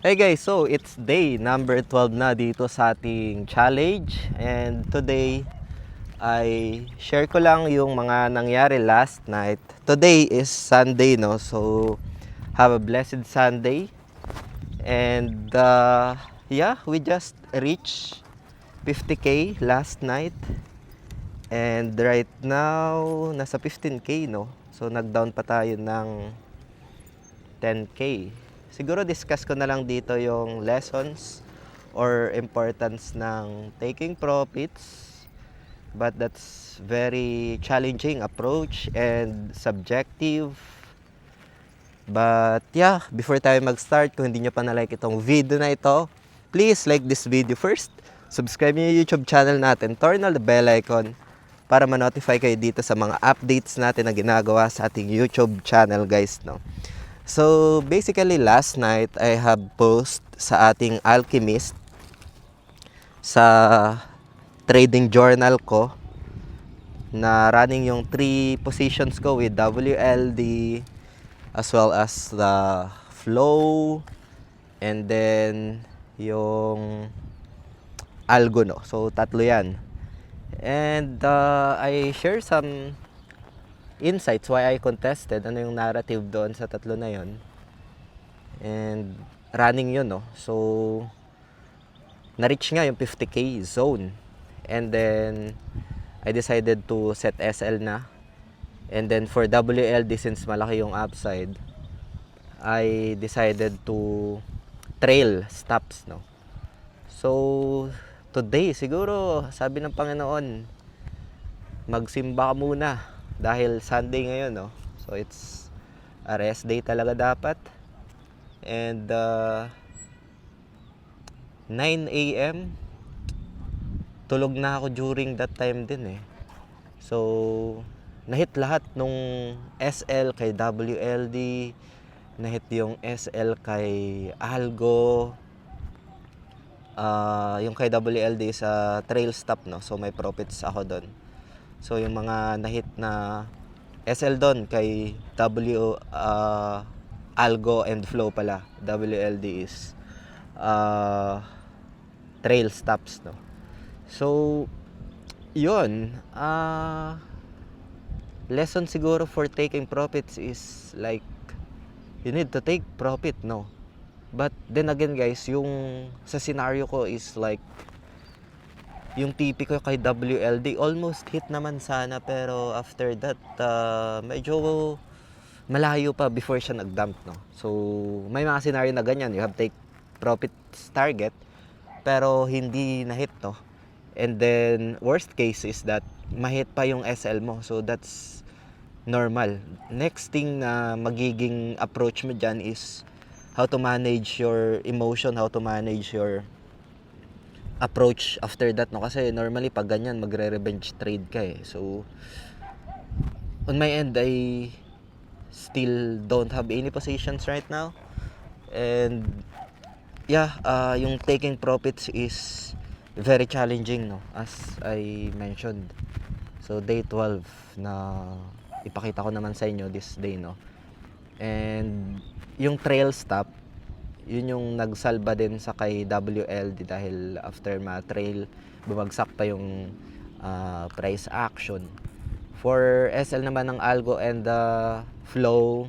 Hey guys, so it's day number 12 na dito sa ating challenge, and today ay share ko lang yung mga nangyari last night. Today is Sunday, no? So have a blessed Sunday. And yeah, we just reached 50k last night. And right now nasa 15k, no? So nag-down pa tayo ng 10k. Siguro discuss ko na lang dito yung lessons or importance ng taking profits, but that's very challenging approach and subjective. But yeah, before tayo mag-start, kung hindi nyo pa na-like itong video na ito, please like this video first, subscribe nyo yung YouTube channel natin, turn on the bell icon para ma-notify kayo dito sa mga updates natin na ginagawa sa ating YouTube channel, guys, no? So basically last night I have post sa ating Alchemist sa trading journal ko na running yung 3 positions ko with WLD as well as the flow and then yung algo, no? So tatlo yan. And I share some insights why I contested, ano yung narrative doon sa tatlo na yon, and running yun, no? So na-reach nga yung 50k zone, and then I decided to set SL na, and then for WLD, since malaki yung upside, I decided to trail stops, no? So today siguro sabi ng Panginoon, magsimba ka muna dahil Sunday ngayon, no? So it's a rest day talaga dapat. And 9 a.m. tulog na ako during that time din eh. So nahit lahat nung SL kay WLD, nahit yung SL kay Algo, yung kay WLD sa trail stop, no? So may profits ako doon. So yung mga nahit na SL doon kay Algo and Flow pala, WLD is trail stops, no? So yun, lesson siguro for taking profits is like you need to take profit, no? But then again, guys, yung sa scenario ko is like yung TP ko kay WLD almost hit naman sana, pero after that medyo malayo pa before siya nag-dump, no? So may mga scenario na ganyan, you have take profits target pero hindi na hit, no? And then worst case is that ma-hit pa yung SL mo, so that's normal. Next thing na magiging approach mo dyan is how to manage your emotion, how to manage your approach after that, no? Kasi normally pag ganyan magre-revenge trade ka eh. So on my end, I still don't have any positions right now, and yeah, yung taking profits is very challenging, no, as I mentioned. So day 12 na ipakita ko naman sa inyo this day, no? And yung trail stop, yun yung nagsalba din sa kay WLD dahil after ma-trail, bumagsak pa yung price action. For SL naman ng Algo and the Flow,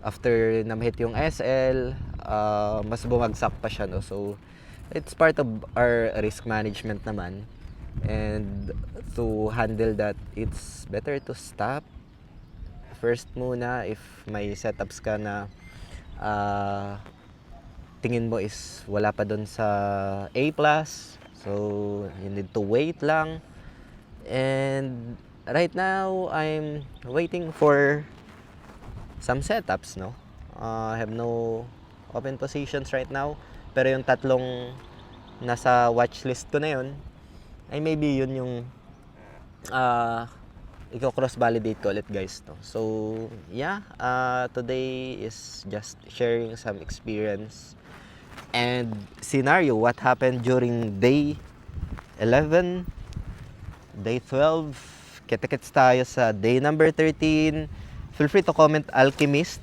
after na-hit yung SL, mas bumagsak pa siya, no? So it's part of our risk management naman, and to handle that, it's better to stop first muna if may setups ka na tingin mo is wala pa doon sa A+, so you need to wait lang. And right now I'm waiting for some setups, no? I have no open positions right now, pero yung tatlong nasa watchlist ko na yun ay maybe yun yung i-cross validate ko ulit, guys, no? So yeah, today is just sharing some experience and scenario what happened during day 11, day 12. Kita-kits tayo sa day number 13. Feel free to comment Alchemist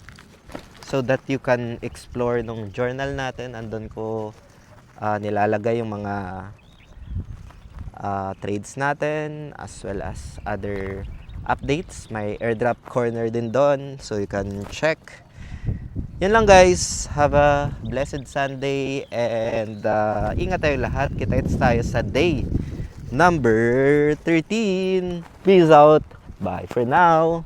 so that you can explore nung journal natin. Andun ko nilalagay yung mga trades natin as well as other updates. May airdrop corner din doon, so you can check. Yan lang guys, have a blessed Sunday and ingat tayo lahat. Kita-kits tayo sa day number 13. Peace out. Bye for now.